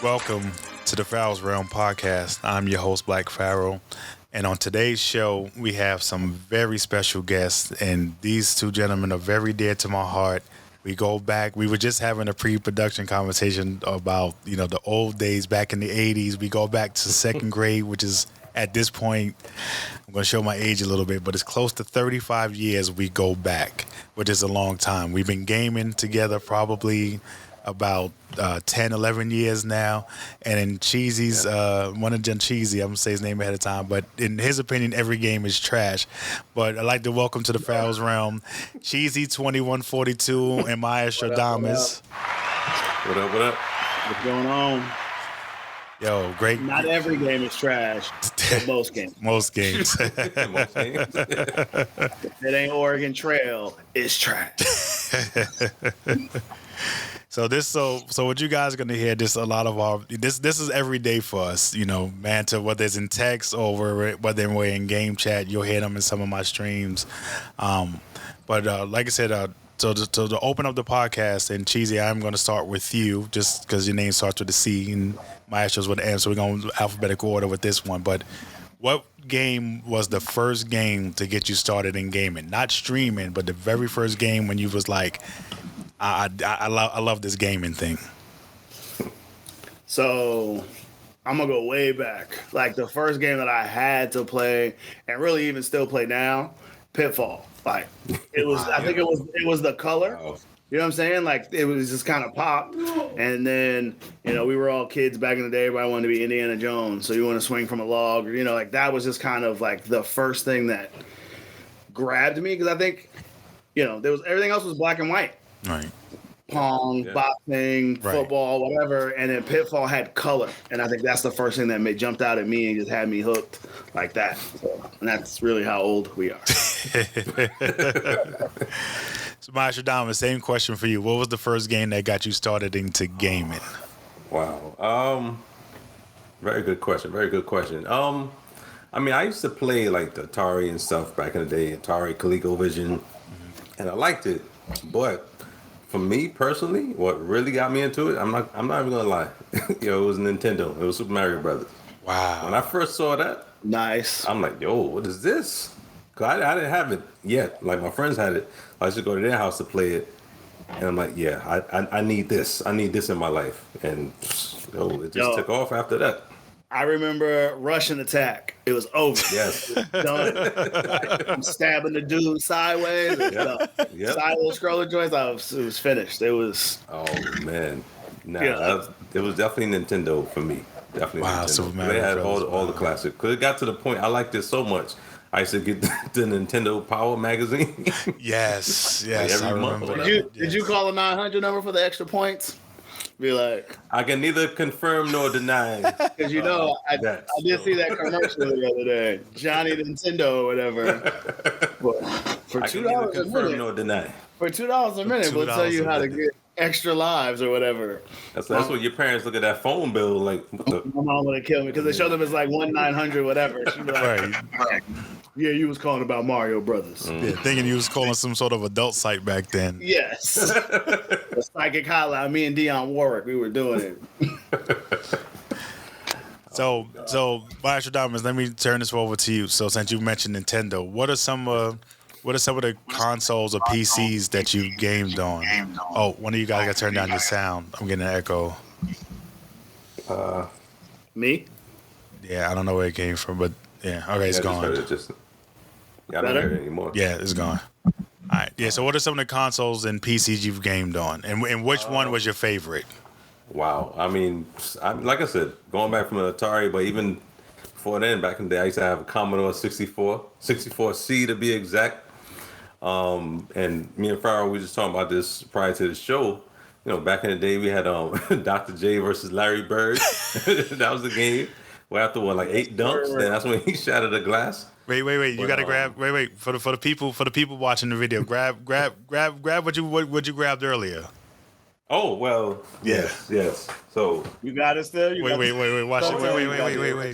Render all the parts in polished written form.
Welcome to the Pharaoh's Realm podcast. I'm your host, BlackPharoah. And on today's show, we have some very special guests, and these two gentlemen are very dear to my heart. We go back. We were just having a pre-production conversation about, the old days back in the 80s. We go back to second grade, which is at this point, I'm going to show my age a little bit, but it's close to 35 years we go back, which is a long time. We've been gaming together probably about 10, 11 years now. And in Cheesy's, one of them Cheesy, I'm going to say his name ahead of time, but in his opinion, every game is trash. But I'd like to welcome to the Pharaoh's Realm, Cheesy 2142 and Maya Stradamus. What up, what up? What's going on? Yo, great. Not every game is trash, but most games. Most games. Most games. If it ain't Oregon Trail, it's trash. So what you guys are gonna hear, this is every day for us, to whether it's in text or whether we're in game chat, you'll hear them in some of my streams. But like I said, so to open up the podcast, and Cheesy, I'm gonna start with you just because your name starts with a C and my astro's with an M, so we're going alphabetical order with this one. But what game was the first game to get you started in gaming? Not streaming, but the very first game when you was like, I love this gaming thing. So I'm gonna go way back. Like the first game that I had to play, and really even still play now, Pitfall. Like it was, I think it was the color. Wow. You know what I'm saying? Like it was just kind of pop. And then, we were all kids back in the day. Everybody wanted to be Indiana Jones. So you want to swing from a log, or, like that was just kind of like the first thing that grabbed me. Because I think, there was everything else was black and white. Right. Pong, boxing, football, whatever. And then Pitfall had color. And I think that's the first thing that jumped out at me and just had me hooked like that. So, and that's really how old we are. So, Master Dom, same question for you. What was the first game that got you started into gaming? Wow. Very good question. Very good question. I used to play like the Atari and stuff back in the day, Atari, ColecoVision, and I liked it. But for me personally, what really got me into it, I'm not even gonna lie. It was Nintendo. It was Super Mario Brothers. Wow. When I first saw that, Nice. I'm like, yo, what is this? Cause I didn't have it yet. Like my friends had it. I used to go to their house to play it, and I'm like, yeah, I need this. I need this in my life, and it just took off after that. I remember Russian Attack. It was over. Yes. Done. I'm stabbing the dude sideways. Yep. Side scroller joints. It was finished. It was. Oh man, it was definitely Nintendo for me. Definitely. Wow, Nintendo. Super Mario They had Brothers. all the classics. Cause it got to the point. I liked it so much. I used to get the Nintendo Power magazine. Yes. Like every I month. remember. Did you call a 900 number for the extra points? Be like, I can neither confirm nor deny. because I did see that commercial the other day, Johnny Nintendo or whatever. For I can neither $2 a confirm minute, nor deny. for $2 a minute, we'll tell you $2 a how to minute. get extra lives or whatever. That's what your parents look at that phone bill like. What the? My mom would kill me because they showed them as like 1-900 whatever. She'd be like, Right. yeah, you was calling about Mario Brothers. Yeah, thinking you was calling some sort of adult site back then. Yes. The psychic hotline. Me and Dionne Warwick, we were doing it. So, Master Diamonds, let me turn this over to you. So, since you mentioned Nintendo, what are some of the consoles or PCs that you gamed on? Oh, one of you guys got to turn down your sound. I'm getting an echo. Me? Yeah, I don't know where it came from, but yeah, okay, it's gone. I don't hear it anymore. Yeah, it's gone. All right. Yeah. So, what are some of the consoles and PCs you've gamed on, and which one was your favorite? Wow. Like I said, going back from an Atari, but even before then, back in the day, I used to have a Commodore 64C to be exact. And me and Pharoah, we were just talking about this prior to the show. Back in the day, we had Dr. J versus Larry Bird. That was the game. Well, after like 8 dunks, then that's when he shattered the glass. Wait. You gotta grab. Wait. For the people watching the video, grab what you grabbed earlier. Oh well, yes. So You got it still? Wait. Watch it. Don't tell me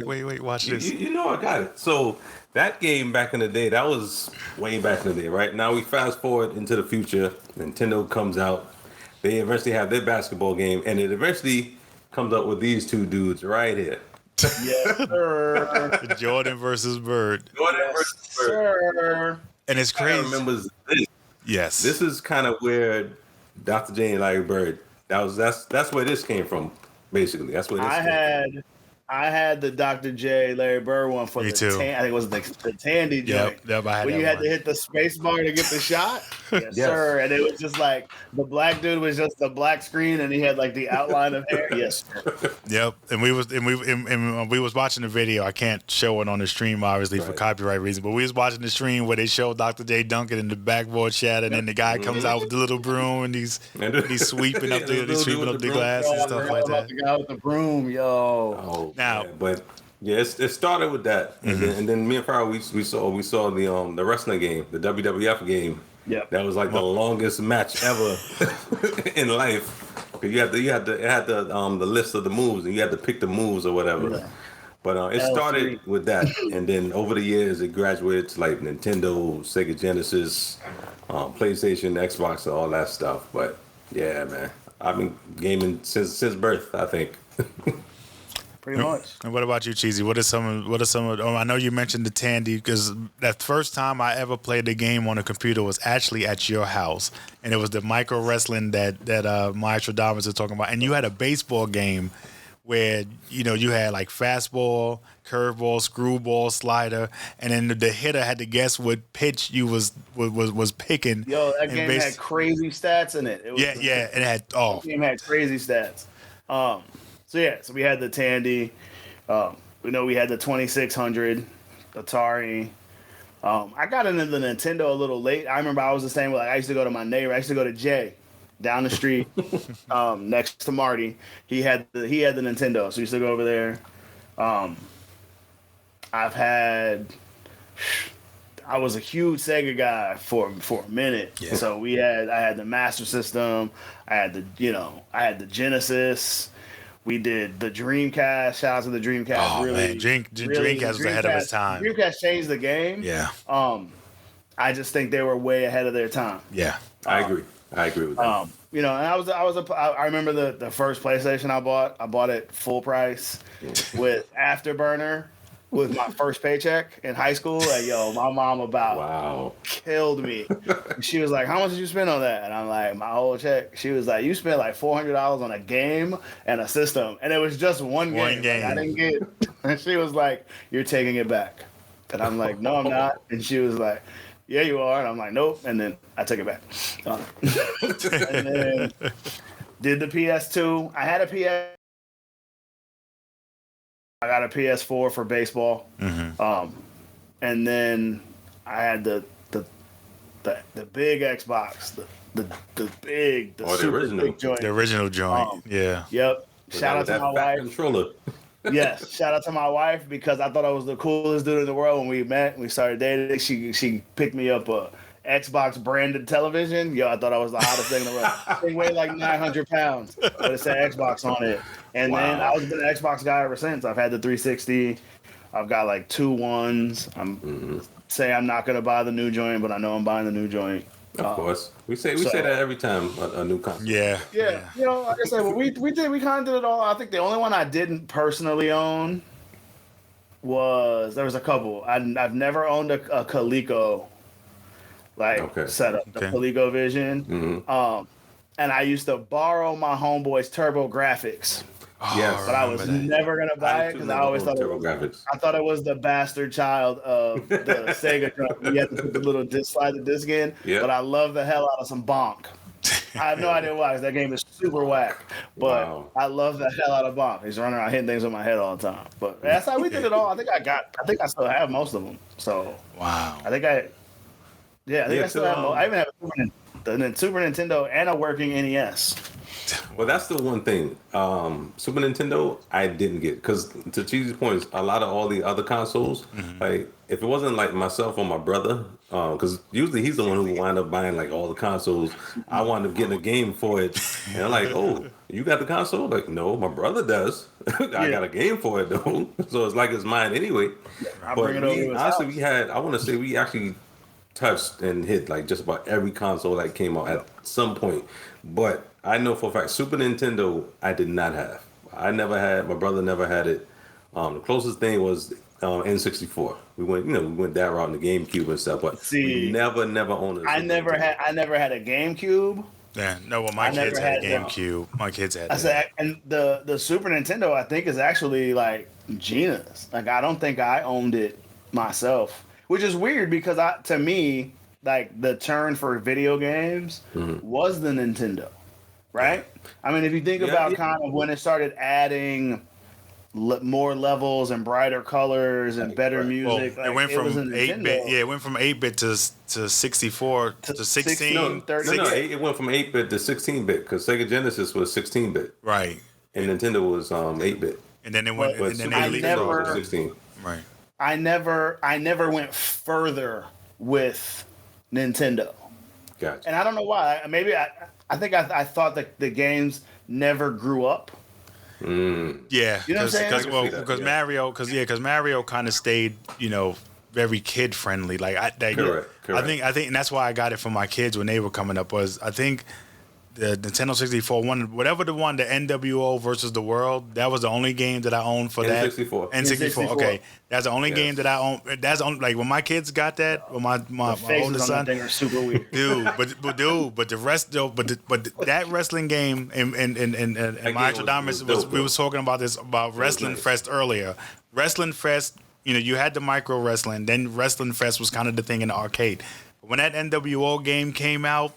Wait. Watch this. I got it. So that game back in the day, that was way back in the day, right? Now we fast forward into the future. Nintendo comes out. They eventually have their basketball game, and it eventually comes up with these two dudes right here. Yes, sir. Jordan versus Bird. Jordan Yes, versus Bird. sir. And it's I crazy. remember this. Yes. This is kind of where Dr. J and Larry Bird. That's where this came from. Basically, that's where this came from. I had the Dr. J. Larry Bird one for Me the too. I think it was the Tandy joint. Yep, I had when that you had one. to hit the space bar to get the shot. Yes, Yes. sir. And it was just like the black dude was just the black screen, and he had like the outline of hair. Yes, sir. Yep, and we was watching the video. I can't show it on the stream, obviously, for Right. copyright reasons. But we was watching the stream where they showed Dr. J dunking in the backboard shat, and then the guy comes out with the little broom and he's sweeping up the glass and stuff like that. The guy with the broom, yo. Oh, Now- man. But yeah, it started with that, and then me and Pharoah we saw the wrestling game, the WWF game. Yep. That was like the longest match ever in life. You had the list of the moves, and you had to pick the moves or whatever. Yeah. But it L3. started with that, and then over the years it graduated to like Nintendo, Sega Genesis, PlayStation, Xbox, and all that stuff. But yeah, man, I've been gaming since birth, I think. Pretty much. And what about you, Cheesy? What are some of? Oh, I know you mentioned the Tandy because that first time I ever played the game on a computer was actually at your house, and it was the micro wrestling that Maestro Dominus was talking about. And you had a baseball game where you had like fastball, curveball, screwball, slider, and then the hitter had to guess what pitch you was picking. Yo, that And game had crazy stats in it. It was yeah, and it had The game had crazy stats. So we had the Tandy. We had the 2600 Atari. I got into the Nintendo a little late. I remember I was the same way. Like, I used to go to my neighbor. I used to go to Jay down the street, next to Marty. He had the Nintendo, so we used to go over there. I was a huge Sega guy for a minute. Yeah. So I had the Master System. I had the Genesis. We did the Dreamcast. Shout out to the Dreamcast. Oh really, man, Dreamcast was ahead of its time. Dreamcast changed the game. Yeah, I just think they were way ahead of their time. yeah. I agree with that. And I remember the first PlayStation I bought. I bought it full price with Afterburner with my first paycheck in high school. Like, yo, my mom Wow. killed me. She was like, "How much did you spend on that?" And I'm like, "My whole check." She was like, "You spent like $400 on a game and a system, and it was just one game. One game. Like, I didn't get." And she was like, "You're taking it back." And I'm like, "No, I'm not." And she was like, "Yeah, you are." And I'm like, "Nope." And then I took it back. And then did the PS2. I had a PS. I got a PS4 for baseball. And then I had the big Xbox, the super original. big joint. The original joint. Yeah. Yep. Shout out to my wife. Controller. Yes, shout out to my wife because I thought I was the coolest dude in the world when we met. We started dating. She picked me up a Xbox branded television. Yo, I thought I was the hottest thing in the world. Thing weighed like 900 pounds, but it said Xbox on it. And then Wow. I've been an Xbox guy ever since. I've had the 360. I've got like 2 ones. I'm not gonna buy the new joint, but I know I'm buying the new joint. Of course, we say that every time a new console. Yeah. Yeah, like I said, we kind of did it all. I think the only one I didn't personally own there was a couple. I've never owned a Coleco setup, the Coleco Vision. And I used to borrow my homeboy's Turbo Graphics. Yes, But I was never gonna buy it because I always thought it was the bastard child of the Sega truck. You had to put the little slide the disc in. Yep. But I love the hell out of some Bonk. I have no idea why. 'Cause that game is super whack. But I love the hell out of Bonk. He's running around hitting things with my head all the time. But that's how we did it all. I think I still have most of them. So Wow. I still have. I even have a Super Nintendo and a working NES. Well, that's the one thing. Super Nintendo, I didn't get because to Cheesy's point, a lot of all the other consoles, like if it wasn't like myself or my brother, because usually he's the one who wound up buying like all the consoles. I wound up getting a game for it, and I'm like, "Oh, you got the console?" Like, no, my brother does. I got a game for it though, so it's like it's mine anyway. But I want to say we actually touched and hit like just about every console that came out at some point, but I know for a fact Super Nintendo I did not have. I never had. My brother never had it. The closest thing was N64. We went that route in the GameCube and stuff, but we See, never owned a I Super never Nintendo. had a GameCube. Yeah, no. Well, my I kids never had a had the- GameCube. My kids had I that. said, and the Super Nintendo, I think, is actually like Gina's. Like, I don't think I owned it myself, which is weird because to me, like the turn for video games was the Nintendo, right? I mean, if you think about kind of when it started adding more levels and brighter colors and better Right. music, Well, it went was a from 8-bit. Nintendo Yeah, it went from 8-bit to 64 to 16. No, 30. it went from 8-bit to 16-bit because Sega Genesis was 16-bit Right. and Nintendo was 8-bit. And then it went. But And then Super they I leaped Nintendo never- was 16. Right. I never went further with Nintendo. Gotcha. And I don't know why. Maybe I think I thought that the games never grew up. Yeah, You know what I'm saying? because I can see that, yeah. Mario kind of stayed, very kid friendly. Like Correct. I think, and that's why I got it for my kids when they were coming up. Was I think the Nintendo 64 one, whatever the one, the NWO versus the World, that was the only game that I owned for that. N64. N64. Okay, that's the only Yes. game that I own. That's on like when my kids got that. When my Faces oldest on son. that thing are super weird. But the rest though, but that wrestling game and my game Nostradamus was dope, we though. was talking about this about Wrestling nice. Fest earlier. Wrestling Fest, you had the micro wrestling, then Wrestling Fest was kind of the thing in the arcade. But when that NWO game came out,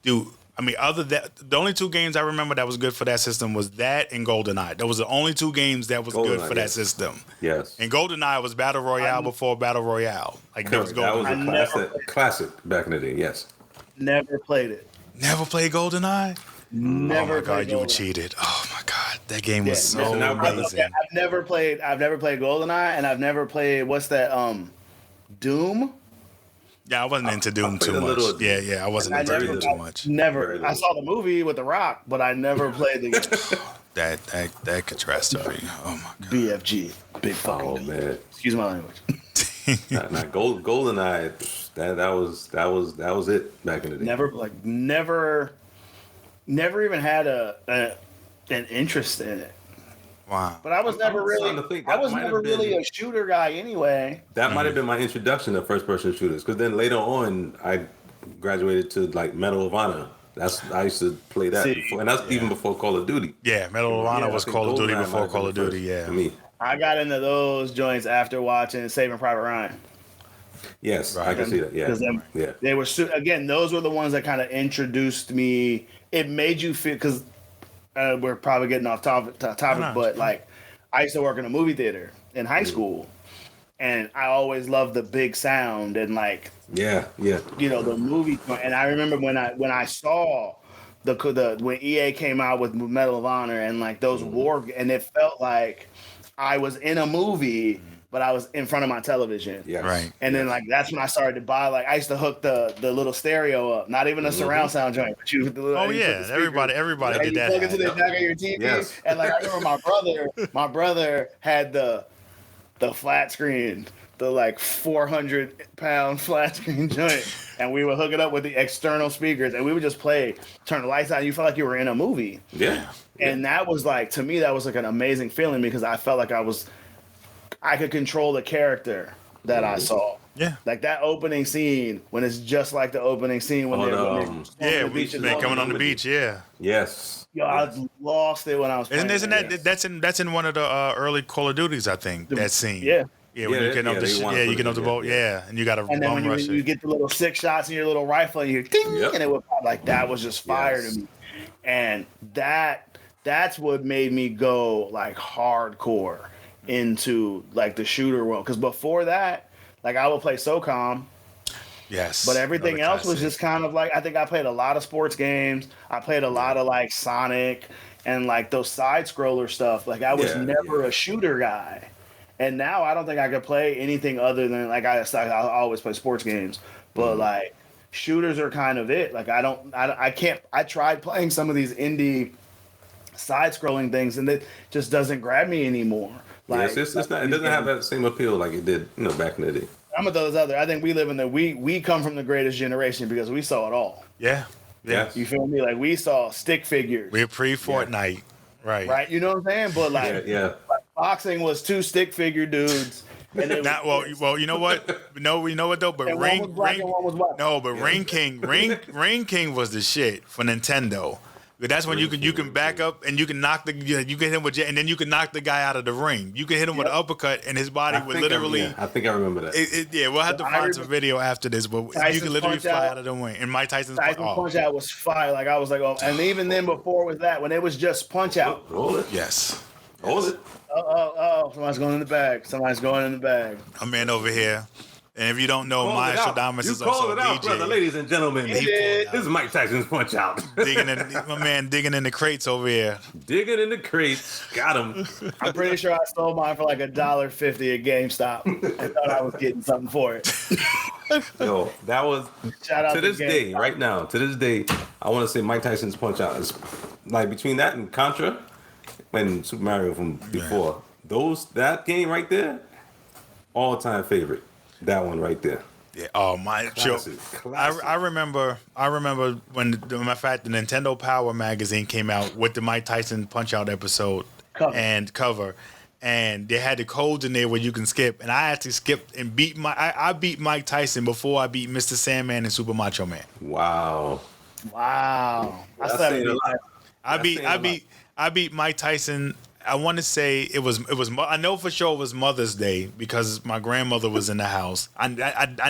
dude. I mean, the only two games I remember that was good for that system was that and GoldenEye. That was the only two games that was good GoldenEye, for that yes. system. Yes. And GoldenEye was Battle Royale before Battle Royale. Like there was Correct. That was GoldenEye. a classic back in the day. Yes. Never played it. Never played GoldenEye? Never Oh my played God, you were GoldenEye. cheated. Oh my God, that game was Yeah. so Now, brother, amazing. I've never played GoldenEye, and I've never played what's that? Doom. Yeah, I wasn't into Doom played too a much. little- Yeah, I wasn't I into never, Doom too much. Never. Very I little. saw the movie with The Rock, but I never played the game. That catastrophe. Oh my God. BFG, big fucking. Oh B. man. Excuse my language. GoldenEye. That was it back in the day. Never even had an interest in it. Wow. But I was never I'm really, starting to think I that was might never have been- really a shooter guy anyway. That might have been my introduction to first-person shooters. Because then later on, I graduated to like Medal of Honor. I used to play that, See, before, and that's even before Call of Duty. Yeah, Medal of Honor Yeah, was I think Call of Duty GoldenEye might before have Call been of the Duty. first Yeah. for me. I got into those joints after watching Saving Private Ryan. Yes, I Right. can see that. Yeah, Because yeah. they were again, those were the ones that kind of introduced me. It made you feel because we're probably getting off topic, no. but like I used to work in a movie theater in high school, and I always loved the big sound and like Yeah. the movie. And I remember when I saw the when EA came out with Medal of Honor and like those war, and it felt like I was in a movie, but I was in front of my television. Yes. Right. And then like that's when I started to buy, like I used to hook the little stereo up, not even a surround sound joint, but you with the little, Oh you put yeah, the speakers, everybody and did you that. plug into the jack of your TV. Yes. And like I remember my brother had the flat screen, the like 400-pound flat screen joint, and we would hook it up with the external speakers, and we would just play, turn the lights on, you felt like you were in a movie. Yeah. And that was like, to me, that was like an amazing feeling because I felt like I could control the character that I saw. Yeah. Like that opening scene when it's just like the opening scene when Oh, they're the, on Yeah, the beach. man, coming on the beach. Yeah. Yes. Yo, I lost it when I was playing. Isn't that's in one of the early Call of Duties? I think that scene. Yeah. Yeah, when Yeah, you get off yeah, the they want you to get off the put it boat, in, yeah, and you got to And then bum rush when you it. get the little 6 shots in your little rifle and you ding, Yep. and it would pop, like that was just fire Yes. to me. And that's what made me go like hardcore into like the shooter world. Because before that, like I would play SOCOM, Yes, but everything another else was classic. just kind of like, I think I played a lot of sports games. I played a lot of like Sonic and like those side scroller stuff. Like I was Yeah, never yeah. a shooter guy. And now I don't think I could play anything other than like I always play sports games, but like shooters are kind of it. Like I can't. I tried playing some of these indie side scrolling things, and it just doesn't grab me anymore. Like Yes, it's not. It doesn't have that same appeal like it did, back in the day. some of those other. I think we live in we come from the greatest generation because we saw it all. Yeah. Yes. You feel me? Like we saw stick figures. We're pre Fortnite. right? You know what I'm saying? But like, Yeah. boxing was two stick figure dudes. And it Not was, well. You know what? No, you know what though. But and one was black and one was white. No, but Ring King was the shit for Nintendo. But that's when you can back up and you can knock you can hit him with and then you can knock the guy out of the ring. You can hit him with an uppercut and his body would literally. I think I remember that. We'll have to find some video after this, but Tyson's you can literally fly Punch-Out. out of the ring. And Mike Tyson's Punch Out was fire. Like I was like, oh, and even then before with that, when it was just Punch Out. Hold it. Yes. Hold it. Somebody's going in the bag. A man over here. And if you don't know, my Stradamus is also a DJ. brother, ladies and gentlemen. This is Mike Tyson's Punch Out. My man digging in the crates over here. Digging in the crates. Got him. I'm pretty sure I sold mine for like $1.50 at GameStop. I thought I was getting something for it. Yo, that was Shout out to this day, GameStop. right now, to this day, I want to say Mike Tyson's Punch Out is like between that and Contra and Super Mario from before. That game right there, all time favorite. That one right there. Yeah. Oh my! Classic. I remember when, matter of fact, the Nintendo Power magazine came out with the Mike Tyson Punch Out episode cover, and they had the codes in there where you can skip. And I actually skipped and beat I beat Mike Tyson before I beat Mr. Sandman and Super Macho Man. Wow. I beat Mike Tyson. I want to say it was. I know for sure it was Mother's Day because my grandmother was in the house. I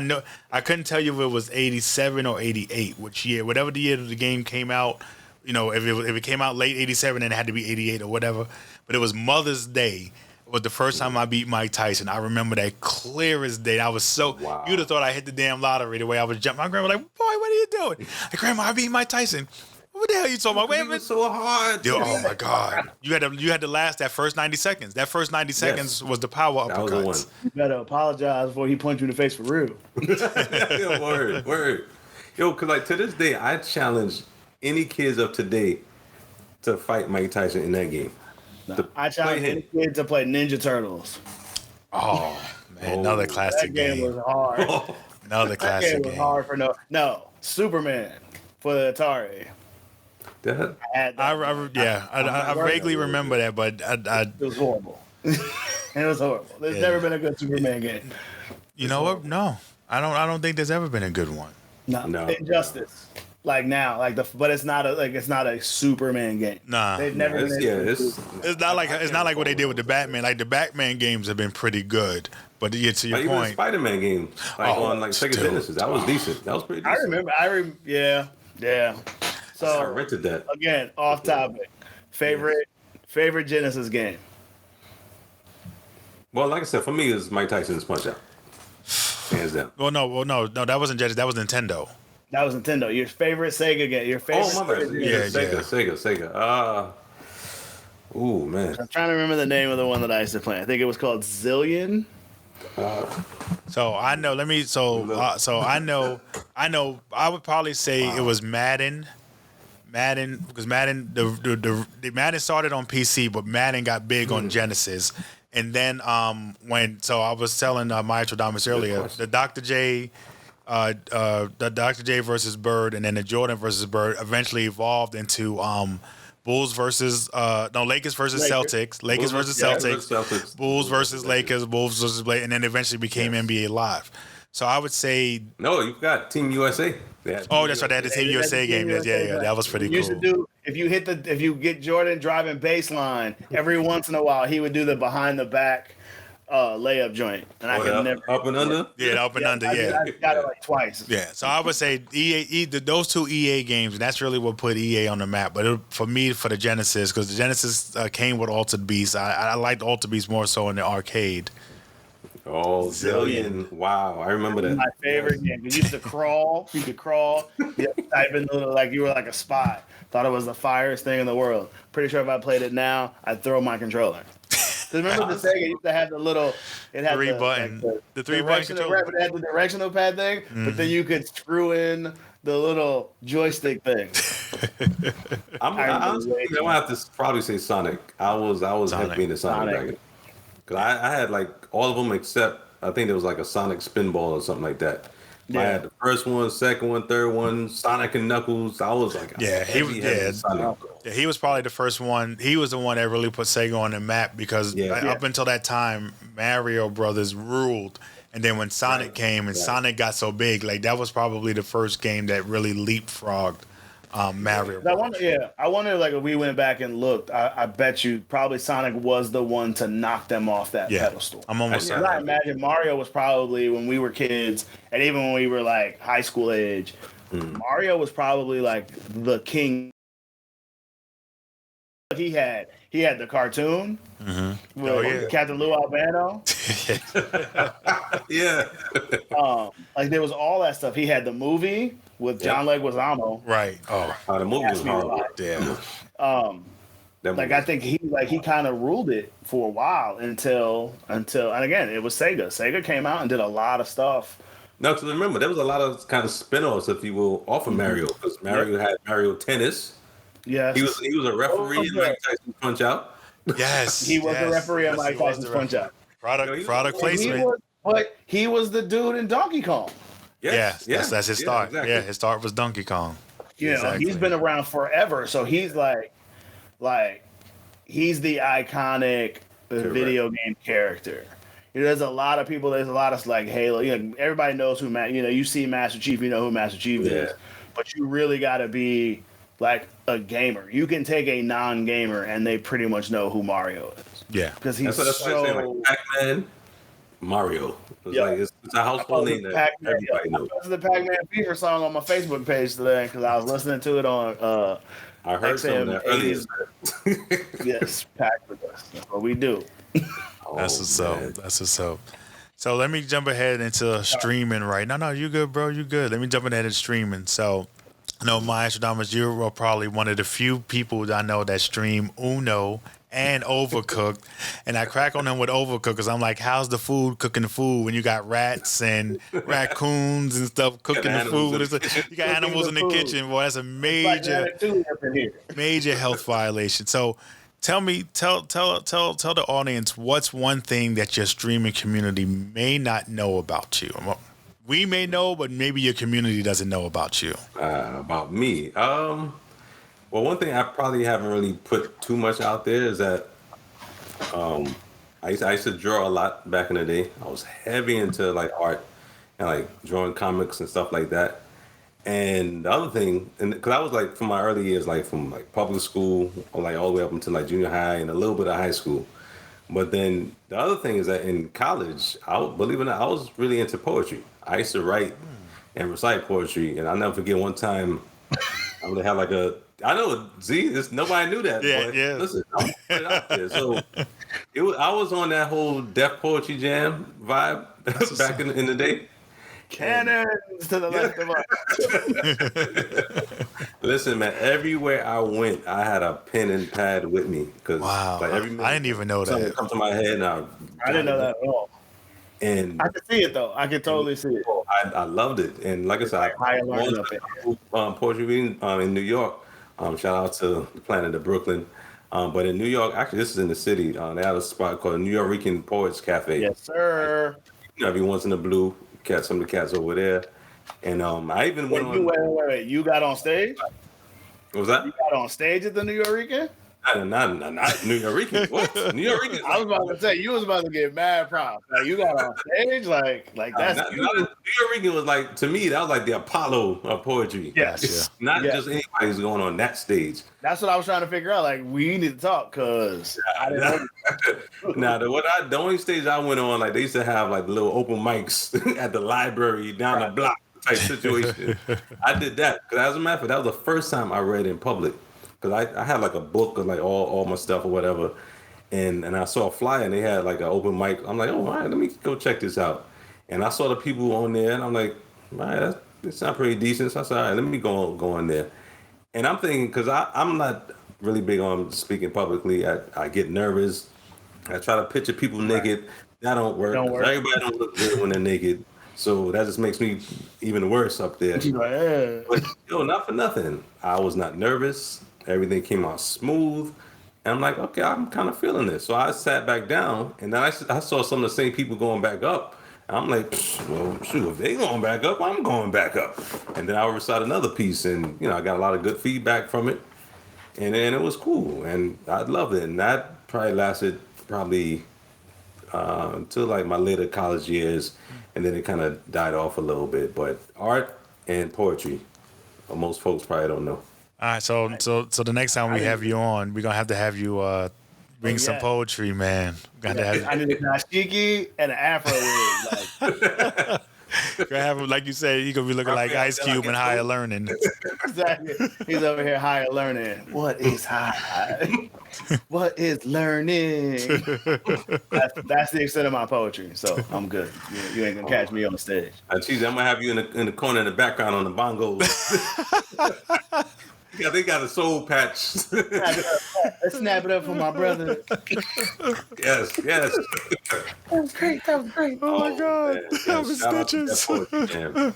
know. I couldn't tell you if it was 87 or 88, which year, whatever the year the game came out. You know, if it came out late 87, then it had to be 88 or whatever. But it was Mother's Day. It was the first time I beat Mike Tyson. I remember that clear as day. I was so. Wow. You'd have thought I hit the damn lottery the way I was jumping. My grandma was like, "Boy, what are you doing?" Like, "Grandma, I beat Mike Tyson." What the hell you talking about? Wait a minute. So hard. Yo, oh my God. You had to last that first 90 seconds. That first 90 seconds was the power That was the one. uppercuts. You better apologize before he punched you in the face for real. Yo, word. Yo, cause like to this day, I challenge any kids of today to fight Mike Tyson in that game. I challenge any kid to play Ninja Turtles. Oh man, another classic That game was hard. Another That classic game was hard for no Superman for the Atari. That, I had that. I vaguely remember that, but It was horrible. It was horrible. There's never been a good Superman game. You know what? No, I don't think there's ever been a good one. No. Injustice. Like now, but it's not a Superman game. Nah. They've never been. It's not like what they did with the Batman. Like the Batman games have been pretty good, but to your even point, the Spider-Man game, on like Sega Genesis, that was decent. That was pretty decent. I remember. Yeah. So I rented that. Again, off topic. Favorite Genesis game. Well, like I said, for me, it's Mike Tyson's Punch Out. Hands down. well, no, that wasn't Genesis. That was Nintendo. That was Nintendo. Your favorite Sega game. Your favorite. Oh, my bad. Yeah. Sega. Ooh, man. I'm trying to remember the name of the one that I used to play. I think it was called Zillion. So I know. I know. I would probably say it was Madden. Because Madden, the Madden started on PC, but Madden got big on Genesis. And then I was telling Maya Tradamus earlier, the Dr. J versus Bird, and then the Jordan versus Bird eventually evolved into Lakers versus Celtics, Lakers versus Celtics, Bulls versus Lakers, Bulls versus Blake, and then eventually became NBA Live. So I would say no, you got Team USA. That's right. They had the Team USA game. Yeah, that was pretty cool. Used to do if you get Jordan driving baseline every once in a while, he would do the behind the back layup joint, and I could never up and under. Yeah, up and under. I got it like twice. Yeah, so I would say those two EA games, and that's really what put EA on the map. But for me, for the Genesis, because the Genesis came with Altered Beast, I liked Altered Beast more so in the arcade. Oh, Zillion. Wow, I remember that. My favorite game. You used to crawl. You could crawl. You had to type in like you were like a spy. Thought it was the fierest thing in the world. Pretty sure if I played it now, I'd throw my controller. Remember the Sega used to have the little, it had the 3-button controller. It had the directional pad thing, but then you could screw in the little joystick thing. I'm gonna have to probably say Sonic. I was heavy into Sonic back then. Cause I had like all of them except I think there was like a Sonic Spinball or something like that. Yeah. I had the first one, second one, third one, Sonic and Knuckles. I was like, he was Sonic. Yeah, he was probably the first one. He was the one that really put Sega on the map because up until that time, Mario Brothers ruled. And then when Sonic came and Sonic got so big, like that was probably the first game that really leapfrogged Mario Brothers. I wonder, like, if we went back and looked, I bet you probably Sonic was the one to knock them off that pedestal. I'm almost certain. I imagine Mario was probably, when we were kids, and even when we were like high school age, Mario was probably like the king. He had the cartoon with Captain Lou Albano. Yeah. Like there was all that stuff. He had the movie with John Leguizamo. Right. Oh, the movie was horrible. damn. Like I think he kind of ruled it for a while until and again it was Sega. Sega came out and did a lot of stuff. No, because remember there was a lot of kind of spin-offs, if you will, off of Mario, because Mario had Mario Tennis. Yes. He was a referee in Mike Tyson's Punch Out. Yes. He was a referee in Mike Tyson's Punch Out. Product placement. But he was the dude in Donkey Kong. Yes. That's his start. Exactly. Yeah, his start was Donkey Kong. You know, he's been around forever, so he's like he's the iconic video game character. You know, there's a lot of people. There's a lot of like Halo. You know, everybody knows who you see Master Chief. You know who Master Chief is. But you really got to be like a gamer. You can take a non-gamer and they pretty much know who Mario is. Yeah, because he's that's so. Like Pac-Man, Mario. It's a household name that everybody knows. I listened to the Pac-Man fever song on my Facebook page today because I was listening to it on. I heard some of that earlier. Yes, pack with us. That's what we do. That's what's up. That's what's up. So let me jump ahead into streaming right now. No, you good, bro. You good. Let me jump ahead into streaming. So, I know Maestro, you are probably one of the few people that I know that stream Uno and Overcooked. And I crack on them with Overcooked because I'm like, how's the food cooking the food when you got rats and raccoons and stuff cooking the food? You got animals in the kitchen. Boy, that's a major health violation. So tell the audience, what's one thing that your streaming community may not know about you? We may know, but maybe your community doesn't know about you. About me? Well, one thing I probably haven't really put too much out there is that I used to draw a lot back in the day. I was heavy into like art and like drawing comics and stuff like that. And the other thing, and because I was like from my early years, like from like public school, or like all the way up until like junior high and a little bit of high school. But then the other thing is that in college, believe it or not, I was really into poetry. I used to write and recite poetry, and I'll never forget one time I would have like nobody knew that. Yeah. Listen, I'm gonna put it out there. So I was on that whole Def Poetry Jam vibe back in the day. Cannons to the left of us. Listen, man, everywhere I went, I had a pen and pad with me. Wow. Like, I didn't even know something that. come to my head, and I didn't know that at all. And I can see it, though. I can totally see it. I loved it. And like I said, I won poetry reading in New York. Shout out to the planet of Brooklyn. But in New York, actually, this is in the city. They have a spot called New Yorican Poets Cafe. Yes, sir. Every once in a blue, catch some of the cats over there. And I even went on. Wait. You got on stage? What was that? You got on stage at the New Yorican? Not New Yorican. What? New Yorican? I was about to say, you was about to get mad props. Like, you got on stage? Like that's... New Yorican was like, to me, that was like the Apollo of poetry. Yes. Not just anybody who's going on that stage. That's what I was trying to figure out. Like, we need to talk, because I didn't know. The only stage I went on, like, they used to have like little open mics at the library down the block type situation. I did that. Because as a matter of fact, that was the first time I read in public. Because I had like a book of like all my stuff or whatever. And I saw a flyer and they had like an open mic. I'm like, oh, all right, let me go check this out. And I saw the people on there and I'm like, all right, that sounds pretty decent. So I said, all right, let me go on there. And I'm thinking, because I'm not really big on speaking publicly. I get nervous. I try to picture people naked. That don't work. Everybody don't look good when they're naked. So that just makes me even worse up there. But not for nothing. I was not nervous. Everything came out smooth. And I'm like, okay, I'm kind of feeling this. So I sat back down, and then I saw some of the same people going back up. And I'm like, well, shoot, if they going back up, I'm going back up. And then I recite another piece, and I got a lot of good feedback from it. and then it was cool, and I loved it, and that probably lasted until like my later college years, and then it kind of died off a little bit. But art and poetry, most folks probably don't know. All right, so the next time we have you on, we're gonna have you bring some yeah. poetry, man. We're gonna have I need a dashiki and an afro wig. Like, gonna have him, like you said, he gonna be looking like Ice Cube and Higher Learning. exactly. He's over here higher learning. What is high? What is learning? That's the extent of my poetry. So I'm good. You ain't gonna catch me on stage. Cheesy, I'm gonna have you in the corner in the background on the bongos. They got a soul patch. Let's snap it up for my brother. Yes. That was great. That was great. Oh my God, Man. that was Shout out to that stitches. poetry, man.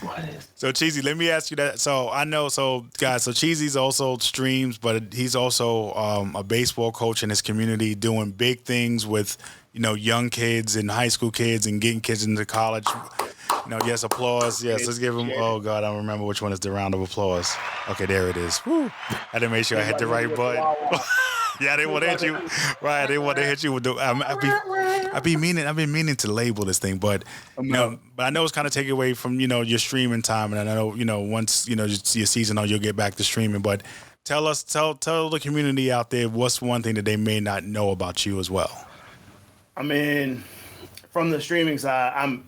What is? So Cheesy, let me ask you that. So I know, guys, so Cheesy's also streams, but he's also a baseball coach in his community, doing big things with young kids and high school kids and getting kids into college. Yes, applause. Yes, let's give him. Oh God, I don't remember which one is the round of applause. Okay, there it is. Woo. I didn't make sure I hit the right button. Yeah, they want to hit you. Right, they want to hit you with the. I've been meaning to label this thing, but but I know it's kind of taken away from your streaming time, and I know once your season on, you'll get back to streaming. But tell the community out there what's one thing that they may not know about you as well. I mean, from the streaming side,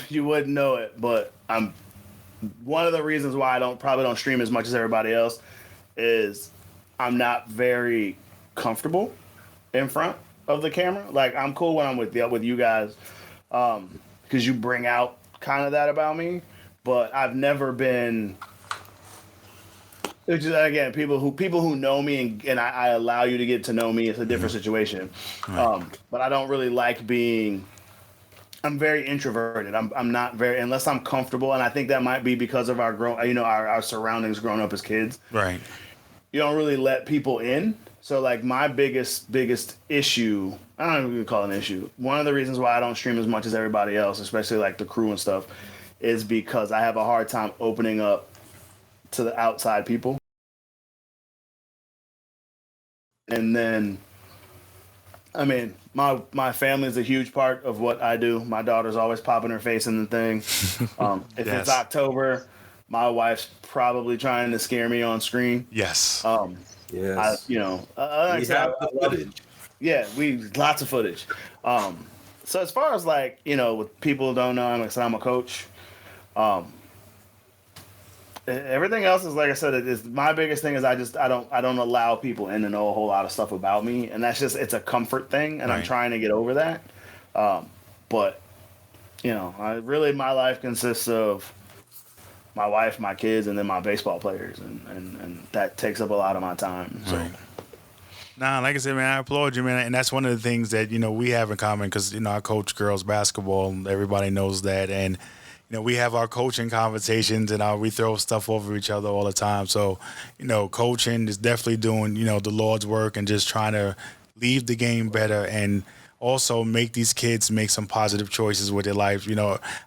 you wouldn't know it, but I'm one of the reasons why I probably don't stream as much as everybody else is I'm not very comfortable in front of the camera. Like, I'm cool when I'm with you guys, because you bring out kind of that about me, but I've never been. It's just, again, people who know me and I allow you to get to know me. It's a different situation, Right. but I don't really like being. I'm very introverted. I'm not very, unless I'm comfortable, and I think that might be because of our surroundings growing up as kids. Right. You don't really let people in. So like my biggest issue, I don't even call it an issue. One of the reasons why I don't stream as much as everybody else, especially like the crew and stuff, is because I have a hard time opening up to the outside people. And then, I mean, my family is a huge part of what I do. My daughter's always popping her face in the thing. If Yes. it's October, my wife's probably trying to scare me on screen. Yes. Yes. We have the footage. Yeah, lots of footage. So as far as like what people don't know, I'm a coach. Everything else is, like I said, is my biggest thing is I don't allow people in to know a whole lot of stuff about me, and that's just, it's a comfort thing, and I'm Right. trying to get over that. But my life consists of my wife, my kids, and then my baseball players, and that takes up a lot of my time. So. Right. Nah, like I said, man, I applaud you, man, and that's one of the things that we have in common because I coach girls basketball, and everybody knows that, and we have our coaching conversations and we throw stuff over each other all the time. So, coaching is definitely doing the Lord's work and just trying to leave the game better and also make these kids make some positive choices with their life.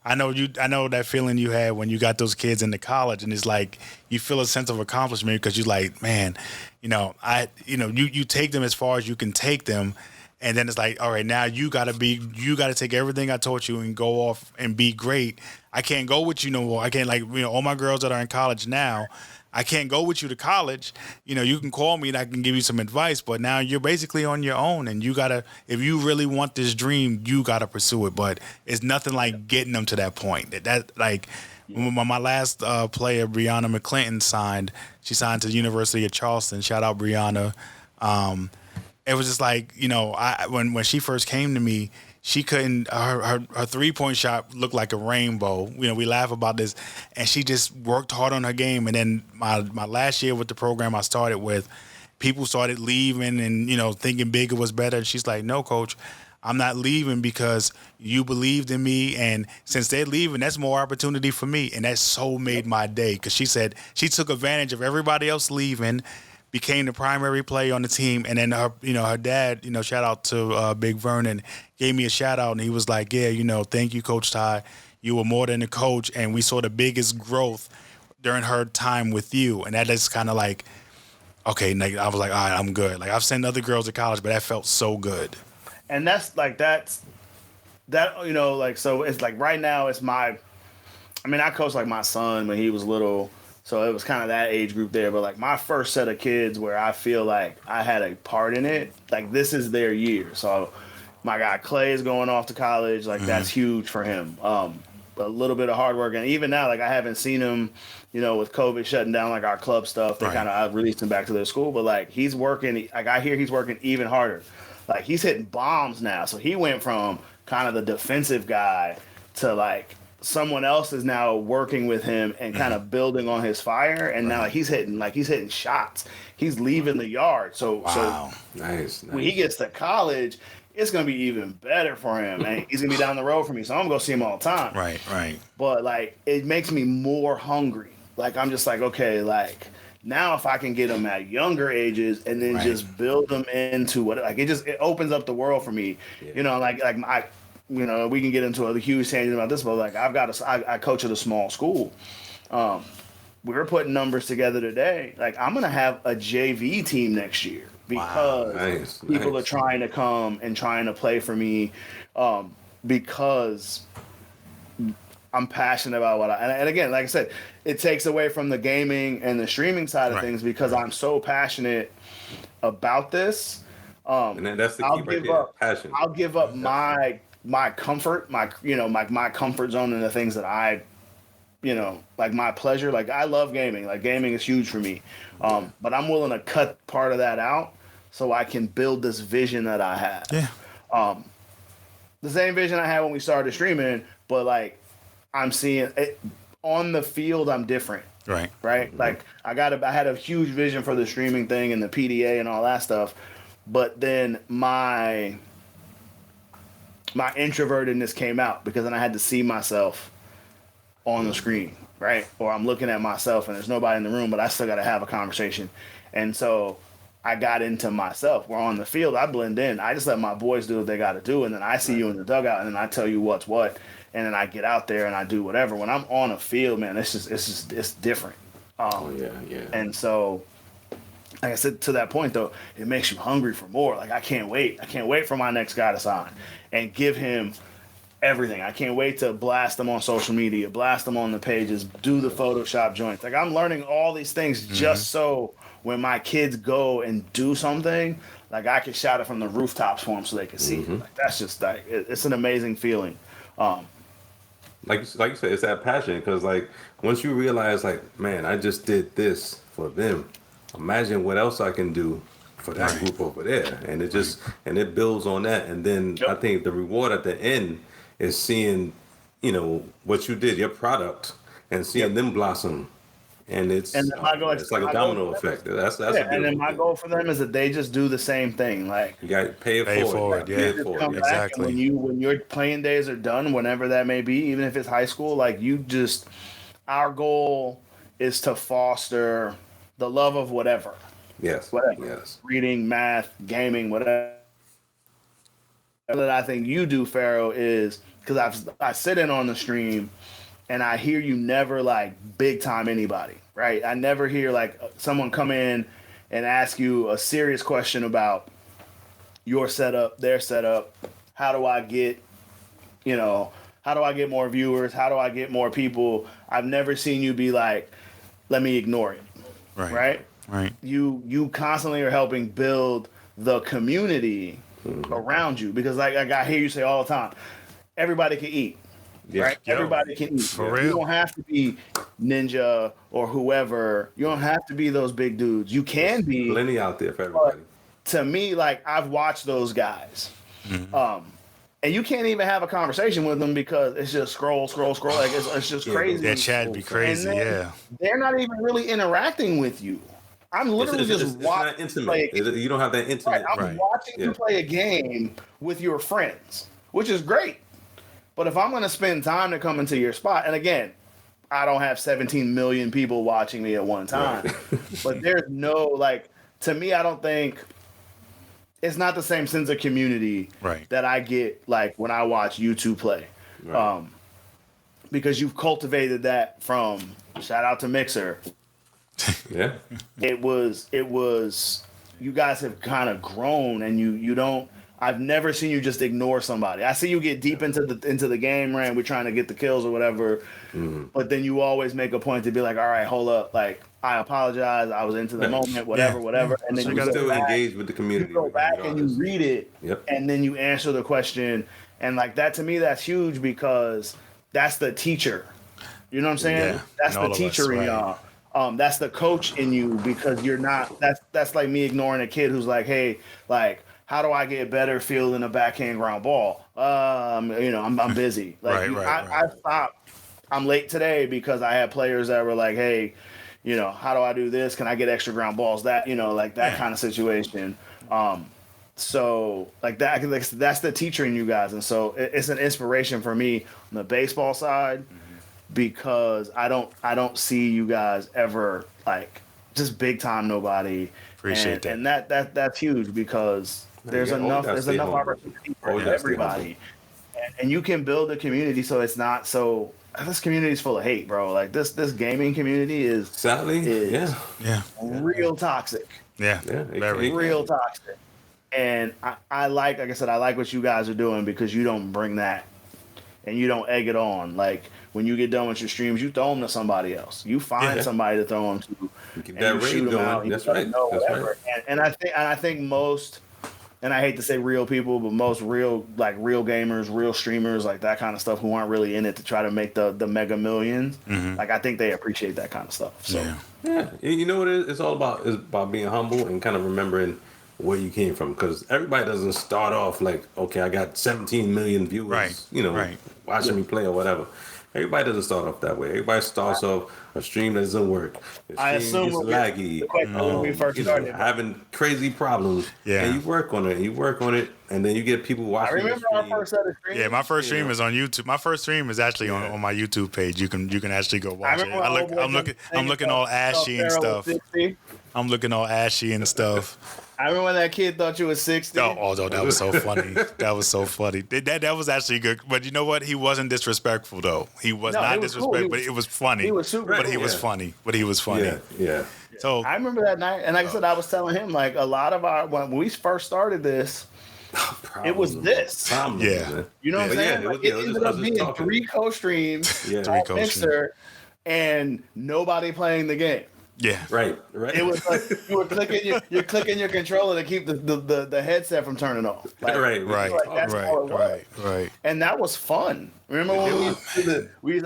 I know that feeling you had when you got those kids into college, and it's like you feel a sense of accomplishment because you're like, man, you take them as far as you can take them. And then it's like, all right, now you got to take everything I taught you and go off and be great. I can't go with you no more. I can't, all my girls that are in college now, I can't go with you to college. You can call me and I can give you some advice, but now you're basically on your own, and you got to, if you really want this dream, you got to pursue it. But it's nothing like getting them to that point. When my last player, Brianna McClinton, signed, she signed to the University of Charleston. Shout out Brianna. It was just like, when she first came to me, she couldn't, her 3-point shot looked like a rainbow. We laugh about this, and she just worked hard on her game. And then my last year with the program I started with, people started leaving and, thinking bigger was better. And she's like, no, coach, I'm not leaving because you believed in me. And since they're leaving, that's more opportunity for me. And that so made my day, because she said she took advantage of everybody else leaving, became the primary player on the team, and then her dad, shout out to Big Vernon, gave me a shout out, and he was like, yeah, thank you, Coach Ty. You were more than a coach, and we saw the biggest growth during her time with you, and that is kind of like, okay, like, I was like, all right, I'm good. Like I've sent other girls to college, but that felt so good. And that, you know, like, so it's like right now it's my, I mean, I coached like my son when he was little, so it was kind of that age group there. But like my first set of kids where I feel like I had a part in it, like this is their year. So my guy Clay is going off to college, like that's huge for him. A little bit of hard work, and even now, like I haven't seen him, you know, with COVID shutting down like our club stuff. They kind of released him back to their school, but like he's working. Like I hear he's working even harder. Like he's hitting bombs now, so he went from kind of the defensive guy to like someone else is now working with him and kind of building on his fire, and now like, he's hitting shots. He's leaving the yard. So Nice. When he gets to college, it's gonna be even better for him, and he's gonna be down the road from me. So I'm gonna go see him all the time. Right. But like, it makes me more hungry. Like I'm just like, okay, like now if I can get them at younger ages and then just build them into what, like it opens up the world for me. Yeah. You know, like I, you know, we can get into a huge tangent about this, but like I coach at a small school. We're putting numbers together today. Like I'm gonna have a JV team next year because people are trying to come and trying to play for me, because I'm passionate about what and again, like I said, it takes away from the gaming and the streaming side of things because I'm so passionate about this. And then that's the key right there, passion. I'll give up my comfort, my comfort zone and the things that I, you know, like my pleasure. Like I love gaming. Like gaming is huge for me. But I'm willing to cut part of that out so I can build this vision that I have. Yeah. The same vision I had when we started streaming, but like I'm seeing it on the field. I'm different. Right. Mm-hmm. Like I had a huge vision for the streaming thing and the PDA and all that stuff, but then my introvertedness came out because then I had to see myself on the screen, right? Or I'm looking at myself and there's nobody in the room, but I still got to have a conversation. And so I got into myself. Where on the field, I blend in. I just let my boys do what they got to do, and then I see you in the dugout, and then I tell you what's what, and then I get out there and I do whatever. When I'm on a field, man, it's different. And so, like I said, to that point though, it makes you hungry for more. Like I can't wait for my next guy to sign and give him everything. I can't wait to blast them on social media, blast them on the pages, do the Photoshop joints. Like I'm learning all these things just so when my kids go and do something, like I can shout it from the rooftops for them so they can see it. Like that's just like it's an amazing feeling. Like you said, it's that passion because like once you realize like, man, I just did this for them. Imagine what else I can do for that group over there, and it just and it builds on that. And then I think the reward at the end is seeing, you know, what you did, your product, and seeing them blossom. And it's like a domino effect. That's and then my goal for them is that they just do the same thing. Like you got to pay it forward. Exactly. When your playing days are done, whenever that may be, even if it's high school, like our goal is to foster the love of whatever. Whatever. Yes. Reading, math, gaming, whatever. That I think you do, Pharaoh, is because I sit in on the stream and I hear you never like big time anybody, right? I never hear like someone come in and ask you a serious question about your setup, their setup. How do I get more viewers? How do I get more people? I've never seen you be like, let me ignore it. Right. You constantly are helping build the community around you because like I hear you say all the time, everybody can eat. Right? Everybody can eat. For real. You don't have to be Ninja or whoever. You don't have to be those big dudes. You can be. Plenty out there for everybody. To me, like I've watched those guys. And you can't even have a conversation with them because it's just scroll. Like it's just crazy. That chat be crazy, They're not even really interacting with you. I'm literally just watching. It's not intimate. You don't have that intimate. I'm watching you play a game with your friends, which is great. But if I'm going to spend time to come into your spot, and again, I don't have 17 million people watching me at one time, but there's no, like, to me, I don't think it's not the same sense of community that I get, like, when I watch you two play. because you've cultivated that from, shout out to Mixer. Yeah. It was you guys have kind of grown, and you don't. I've never seen you just ignore somebody. I see you get deep into the game, right? We're trying to get the kills or whatever, but then you always make a point to be like, all right, hold up, like I apologize, I was into the moment, whatever, and then So you we go still back, engage with the community. you go back and you regardless. read it, Yep. and then you answer the question, and like that to me, that's huge because that's the teacher. You know what I'm saying? Yeah. That's And the all of us, teacher in right. y'all. That's the coach in you because you're not. That's like me ignoring a kid who's like, hey, like, how do I get better fielding a backhand ground ball? I'm busy. Like, Right. I stopped. I'm late today because I had players that were like, hey, how do I do this? Can I get extra ground balls? That like that kind of situation. So like that, like, that's the teacher in you guys, and so it's an inspiration for me on the baseball side. Because I don't see you guys ever like just big time nobody. Appreciate that. And that's huge because there's yeah, enough always gotta stay humble. opportunity for Always gotta stay everybody. And you can build a community so it's not so this community is full of hate, bro. Like this gaming community is Sadly, Yeah. real toxic. Yeah. Very. Real toxic. And I like I said, I like what you guys are doing because you don't bring that and you don't egg it on. Like when you get done with your streams, you throw them to somebody else. You find somebody to throw them to. Get that raid going. That's right. That's right. And I think most, and I hate to say real people, but most real gamers, real streamers, like that kind of stuff, who aren't really in it to try to make the mega millions. Like I think they appreciate that kind of stuff. So yeah, you know what it is? It's all about being humble and kind of remembering where you came from, because everybody doesn't start off like, okay, I got 17 million viewers, watching me play or whatever. Everybody doesn't start off that way. Everybody starts off a stream that doesn't work. I assume it's laggy. When we first started, having crazy problems. Yeah. And you work on it. And then you get people watching. I remember our first set of streams. Yeah, my first stream is on YouTube. My first stream is actually on my YouTube page. You can actually go watch it. I'm looking all ashy and stuff. I'm looking all ashy and stuff. I remember when that kid thought you was 60. Oh, that was so funny. That was so funny. That was actually good. But you know what? He wasn't disrespectful though. He was not disrespectful, but it was funny. He was super But he cool. was funny. But he was funny. Yeah. So I remember that night, and like I said, I was telling him like a lot of when we first started this, it was this. Problems, Yeah. man. You know what I'm saying? It was ended up being talking. 3 co-streams, Yeah. 3 co-streams. Mixer, and nobody playing the game. yeah. Right. It was like you were you're clicking your controller to keep the headset from turning off. Like, Right. like, that's how it was. Right. And that was fun. Remember when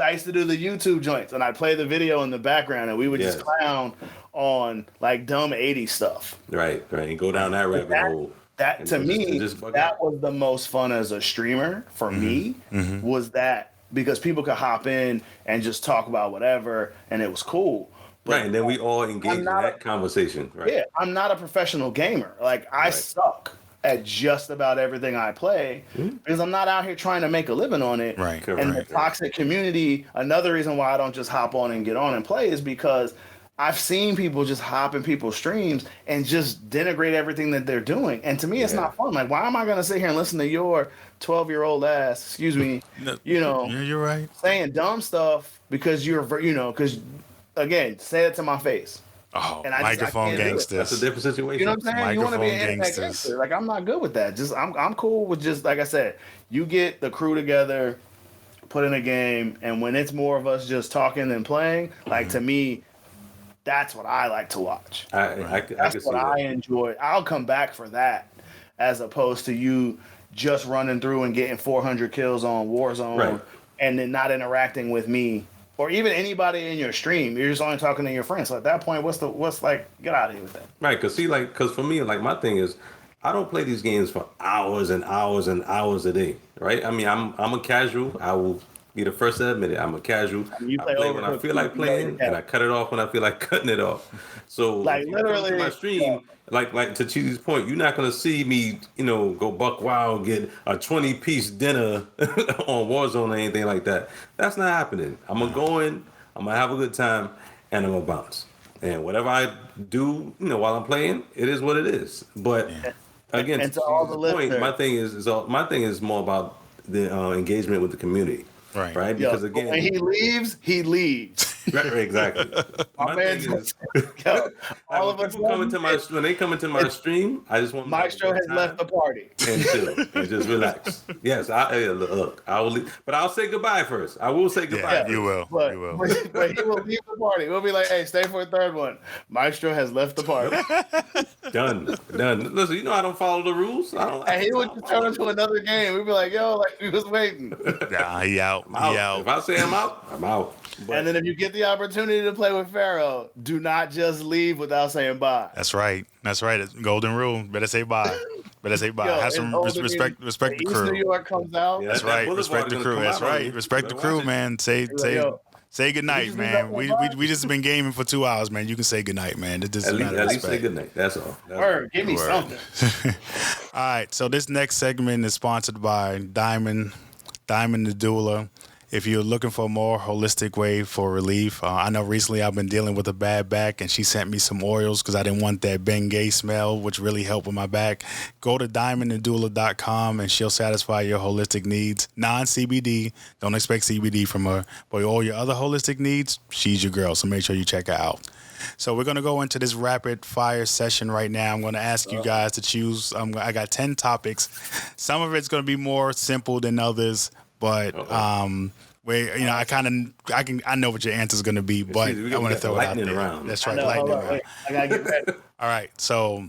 I used to do the YouTube joints, and I'd play the video in the background, and we would just clown on like dumb 80s stuff. Right. And go down that rabbit hole. That to me, that was the most fun as a streamer for me. Was that because people could hop in and just talk about whatever, and it was cool. But right, and then we all engage in that conversation. Right. Yeah, I'm not a professional gamer. Like I suck at just about everything I play because I'm not out here trying to make a living on it. Right. And the toxic community, another reason why I don't just hop on and get on and play is because I've seen people just hop in people's streams and just denigrate everything that they're doing. And to me, it's not fun. Like, why am I going to sit here and listen to your 12-year-old ass, excuse me, you're right, saying dumb stuff because because, again, say it to my face. Oh, And microphone gangsters. That's a different situation. You know what I'm saying? You want to be an Microphone internet gangsters. gangster. Like, I'm not good with that. Just I'm cool with just, like I said, you get the crew together, put in a game, and when it's more of us just talking and playing, like, to me, that's what I like to watch. I can That's see what I that. enjoy. I'll come back for that as opposed to you just running through and getting 400 kills on Warzone and then not interacting with me or even anybody in your stream. You're just only talking to your friends. So at that point, what's get out of here with that. Right, because for me, like, my thing is, I don't play these games for hours and hours and hours a day, right? I mean, I'm a casual. I will be the first to admit it. I'm a casual. You I play play when I feel like playing, and I cut it off when I feel like cutting it off. So, Like, if you come literally, to my stream, like to Cheesy's point, you're not gonna see me, go buck wild, get a 20-piece dinner on Warzone or anything like that. That's not happening. I'm gonna go in, I'm gonna have a good time, and I'm gonna bounce. And whatever I do, while I'm playing, it is what it is. But again, And to all the Cheesy's point, listeners, my thing is more about the engagement with the community. right? Because again, when he leaves, he leaves. exactly. My man thing is, yo, all like, of when us people come into my when they come into my stream, I just want them to have a Maestro good has left the time party. and chill and just relax. Yes, look, I will, but I'll say goodbye first. I will say goodbye. Yeah, first. you will. But, You will. but he will leave the party. We'll be like, hey, stay for a third one. Maestro has left the party. Done. Listen, you know I don't follow the rules. I don't. And he would I just don't turn into another game. We'd be like, yo, like we was waiting. Nah, he out. I'm He out. If out. I say I'm out, I'm out. But And then if you get the opportunity to play with Pharaoh, do not just leave without saying bye. That's right. That's right. It's golden rule. Better say bye. Better say bye. Yo, Have it's some older respect. than- Respect the East New crew. York comes out. Yeah, That's that right. Boulevard Respect is the gonna crew. come That's out on right. you. Respect the Better crew, watch it. man. Yo, Say good night, just man. leave that We just been gaming for 2 hours, man. You can say good night, man. It just At matter least, of at least say respect. good night. That's all. That's Word, give me Word. something. All right, so this next segment is sponsored by Diamond the Doula. If you're looking for a more holistic way for relief, I know recently I've been dealing with a bad back, and she sent me some oils because I didn't want that Bengay smell, which really helped with my back. Go to diamondanddoula.com, and she'll satisfy your holistic needs. Non-CBD. Don't expect CBD from her. But all your other holistic needs, she's your girl, so make sure you check her out. So we're going to go into this rapid fire session right now. I'm going to ask you guys to choose. I got 10 topics. Some of it's going to be more simple than others, but I know what your answer is going to be, but we I want to got throw it out lightning there. round. That's I right, know, lightning hold on, round. wait, I gotta get ready. All right, so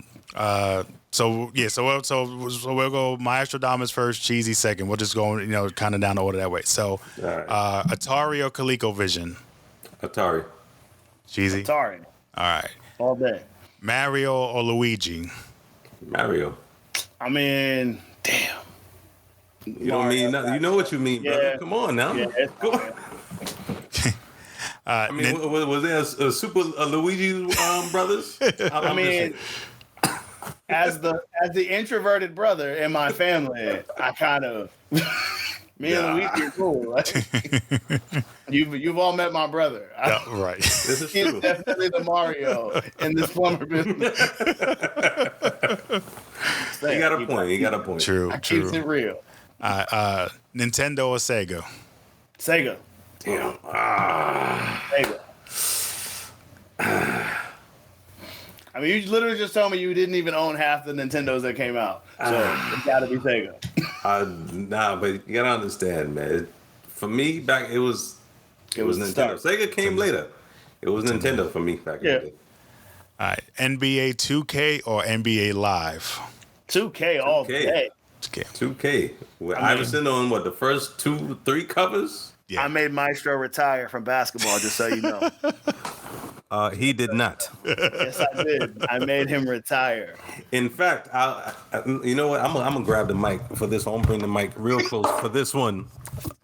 we'll go Maestro Damas first, Cheesy second. We'll just go, kind of down the order that way. So, All right. Atari or ColecoVision? Atari. Cheesy. Sorry, All right. all day. Mario or Luigi? Mario. I mean, damn. You don't mean nothing. You know what you mean, brother. Yeah. Come on now. Yeah, it's Come on. I mean, was there a super Luigi brothers? I mean, as the introverted brother in my family, I kind of me and Luigi are cool. Like, you've all met my brother. Yeah, right. This is He's true. definitely the Mario in this plumber business. He got a point. He got a point. True, I keeps true. it real. Nintendo or Sega? Sega. Damn. Sega. I mean, you literally just told me you didn't even own half the Nintendos that came out. So it's got to be Sega. Nah, but you gotta understand, man. For me, back it was Nintendo. start. Sega came later. It was Nintendo for me back in the day. All right. NBA 2K or NBA Live? 2K all 2K. day. 2K. 2K. With I mean- Iverson on the first 2-3 covers? Yeah. I made Maestro retire from basketball, just so you know. He did not. Yes, I did. I made him retire. In fact, you know what? I'm gonna grab the mic for this one. I'm gonna bring the mic real close for this one.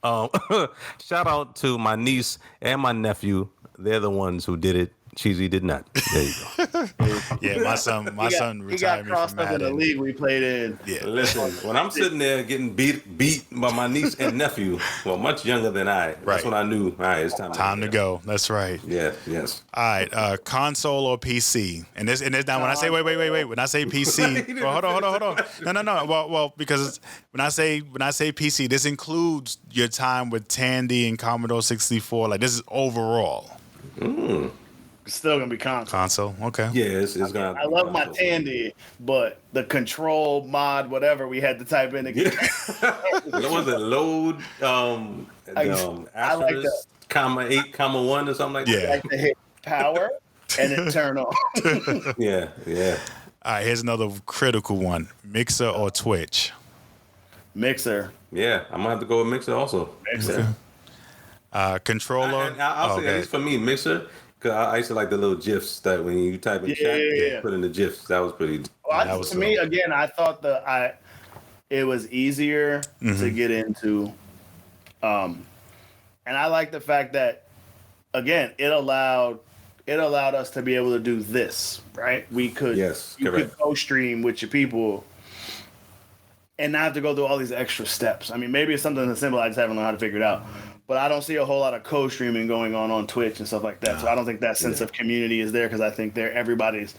Shout out to my niece and my nephew. They're the ones who did it. Cheesy did not. There you go. Yeah, my son He got retired me from crossed up in the Madden. league we played in. Yeah. Listen, when I'm sitting there getting beat by my niece and nephew, well, much younger than I, Right. that's when I knew, all right, it's time To go. That's right. Yes. All right, console or PC? And this now when I say wait. When I say PC, well, hold on. No. Well, because when I say PC, this includes your time with Tandy and Commodore 64. Like this is overall It's still gonna be console. console. Okay. Yeah, it's gonna. I love my Tandy, but the control mod, whatever we had to type in again. What was it? Load I like asterisk, that. comma 8, comma 1 or something like Yeah. that. Like to hit power and then turn on. Yeah. All right, here's another critical one: Mixer or Twitch? Mixer. Yeah, I'm gonna have to go with Mixer also. Mixer. Controller. And I'll say at least for me, Mixer, because I used to like the little GIFs that when you type in chat, Yeah. put in the GIFs. That was pretty. Well, That was to me, again, I thought it was easier Mm-hmm. to get into, and I like the fact that, again, it allowed us to be able to do this, right? We could, Yes, you correct. could co-stream with your people, and not have to go through all these extra steps. I mean, maybe it's something as simple. I just haven't learned how to figure it out. But I don't see a whole lot of co-streaming going on Twitch and stuff like that. So I don't think that sense of community is there because I think everybody's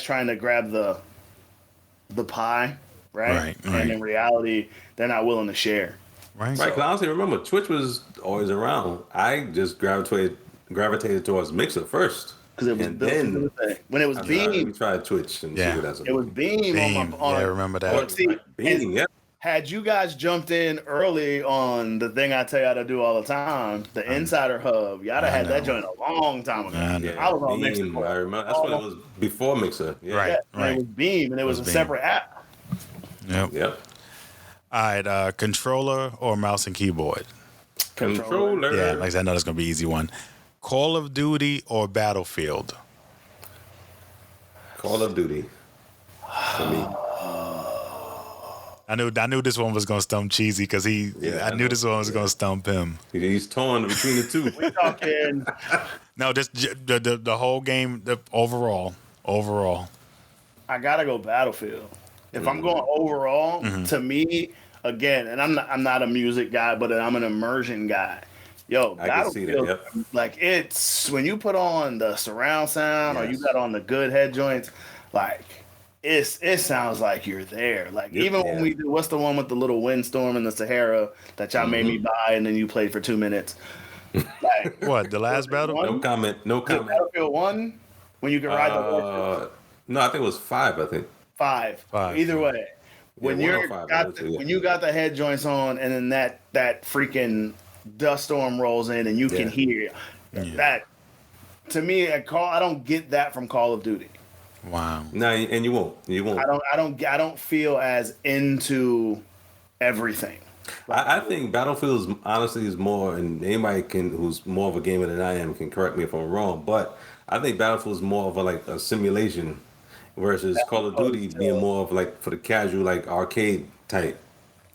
trying to grab the pie, right? Right. And in reality, they're not willing to share. Right. Right, because honestly, remember, Twitch was always around. I just gravitated towards Mixer first. Because it was And built into then the thing. When it was I said, all right, let me Beam, try Twitch and see Yeah. what that's it was about. Beam, Beam. on Yeah, I my remember that. But see, Beam, yeah. had you guys jumped in early on the thing I tell y'all to do all the time, the Insider Hub, y'all I had that know. joint a long time ago. I know. I was on Mixer Beam. for I remember. That's when it was before Mixer. Yeah. Right. Yeah, and it was Beam, and it was a Beam. separate app. Yep. Yep. All right. Controller or mouse and keyboard? Controller. Yeah, like I said, I know that's gonna be an easy one. Call of Duty or Battlefield? Call of Duty. For me. I knew this one was gonna stump Cheesy because I knew this one was gonna stump him. He's torn between the two. We talking. No, just the whole game, the overall. I gotta go Battlefield. If I'm going overall, to me, again, and I'm not a music guy, but I'm an immersion guy. Yo, I can see that, Battlefield, yep. like it's when you put on the surround sound or you Yes. got on the good head joints, like it sounds like you're there. Like Yep. even when Yeah. we do, what's the one with the little windstorm in the Sahara that y'all made me buy and then you played for 2 minutes? Like What, the last battle? One? No comment. No was it comment. Battlefield 1 when you can ride the horse. No, I think it was 5, I think. Five. Five. Either way, when Yeah, you're 105, I got would say, yeah. when you got the head joints on, and then that freaking dust storm rolls in, and you can Yeah. hear that. To me, I don't get that from Call of Duty. Wow. No, and you won't. You won't. I don't feel as into everything. I think Battlefield honestly is more, and anybody who's more of a gamer than I am can correct me if I'm wrong, but I think Battlefield is more of a simulation versus Call of Duty being more of for the casual arcade type.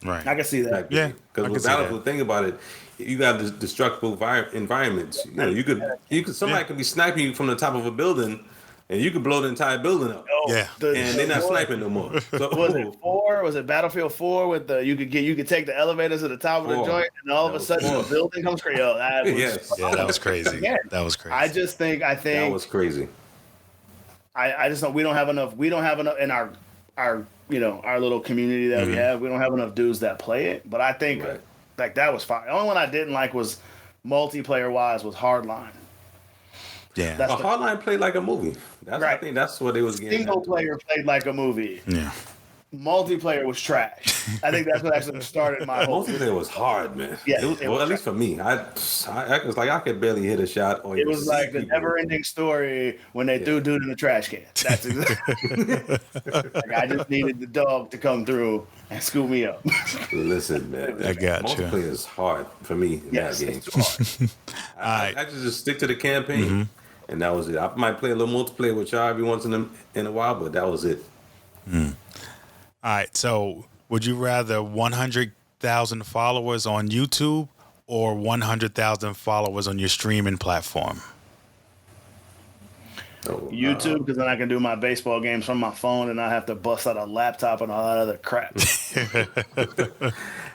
Right. I can see that. Yeah, I Because can with see that. Battlefield, think about it, you got this destructible environments. You know, you could somebody could be sniping you from the top of a building, and you could blow the entire building up. Yeah. And they're not sniping no more. So, Was it 4? Was it Battlefield 4 with the you could take the elevators to the top of the 4. joint, and all of That a was sudden 4. the building comes crazy. Yo, that was Yes. Yeah, that was crazy. Again, That was crazy. I think that was crazy. I just don't. We don't have enough in our our little community that we have. We don't have enough dudes that play it. But I think Right. that was fine. The only one I didn't like was multiplayer wise was Hardline. yeah. That's A Hardline played like a movie. I Right. think that's what they was getting. Single at. player played like a movie. Yeah. Multiplayer was trash. I think that's what actually started my whole. Multiplayer was hard, man. Yeah, It was, it well, was at least for me, I was like I could barely hit a shot. Or It even was see like the people. never-ending story when they threw dude in the trash can. That's exactly. I just needed the dog to come through and scoop me up. Listen, man. I got you. Multiplayer is hard for me in Yes, that game. it's hard. I just stick to the campaign, and that was it. I might play a little multiplayer with y'all every once in a while, but that was it. All right. So, would you rather 100,000 followers on YouTube or 100,000 followers on your streaming platform? So, YouTube, because then I can do my baseball games from my phone and I have to bust out a laptop and all that other crap.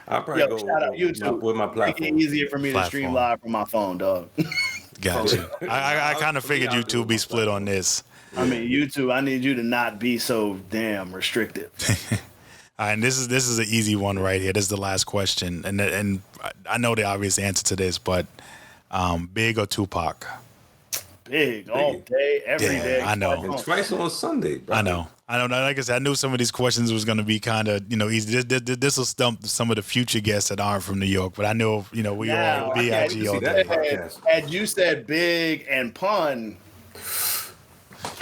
I'll probably Yo, go shout out YouTube. with my Make platform. it easier for me to stream Platform. live from my phone, dog. Gotcha. I kind of figured you two be split on this. I mean, YouTube, I need you to not be so damn restrictive. All right, and this is an easy one right here. This is the last question, and I know the obvious answer to this, but Big or Tupac? Big, all day, every Yeah, day. I know. And twice on Sunday, bro. I know. Like I said, I knew some of these questions was going to be kind of easy. This will stump some of the future guests that aren't from New York, but I know we Now, all BIG all see day. that. Had you said big and pun,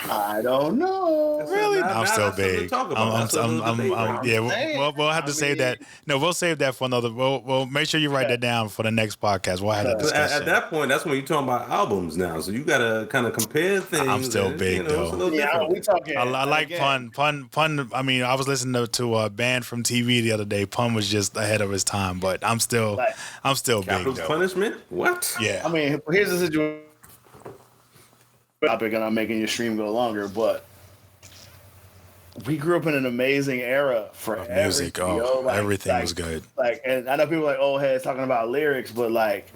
I don't know. Really? Now- I'm now still that's something to big. talk about. That's a little debate, right? Yeah. saying. We'll have to save that. No, we'll save that for another. We'll make sure you write that down for the next podcast. We'll have that But discussion. at that point, that's when you're talking about albums now. So you gotta kind of compare things. I'm still and, big, it's a though. little Yeah, different. we talking. I like again, Pun. I mean, I was listening to a band from TV the other day. Pun was just ahead of his time, but I'm still Like, big Capital's though. punishment? What? Yeah. I mean, here's the situation. Topic, and I'm making your stream go longer, but we grew up in an amazing era for Music. everything. Yo. Everything was good. Like, and I know people like old heads talking about lyrics, but like,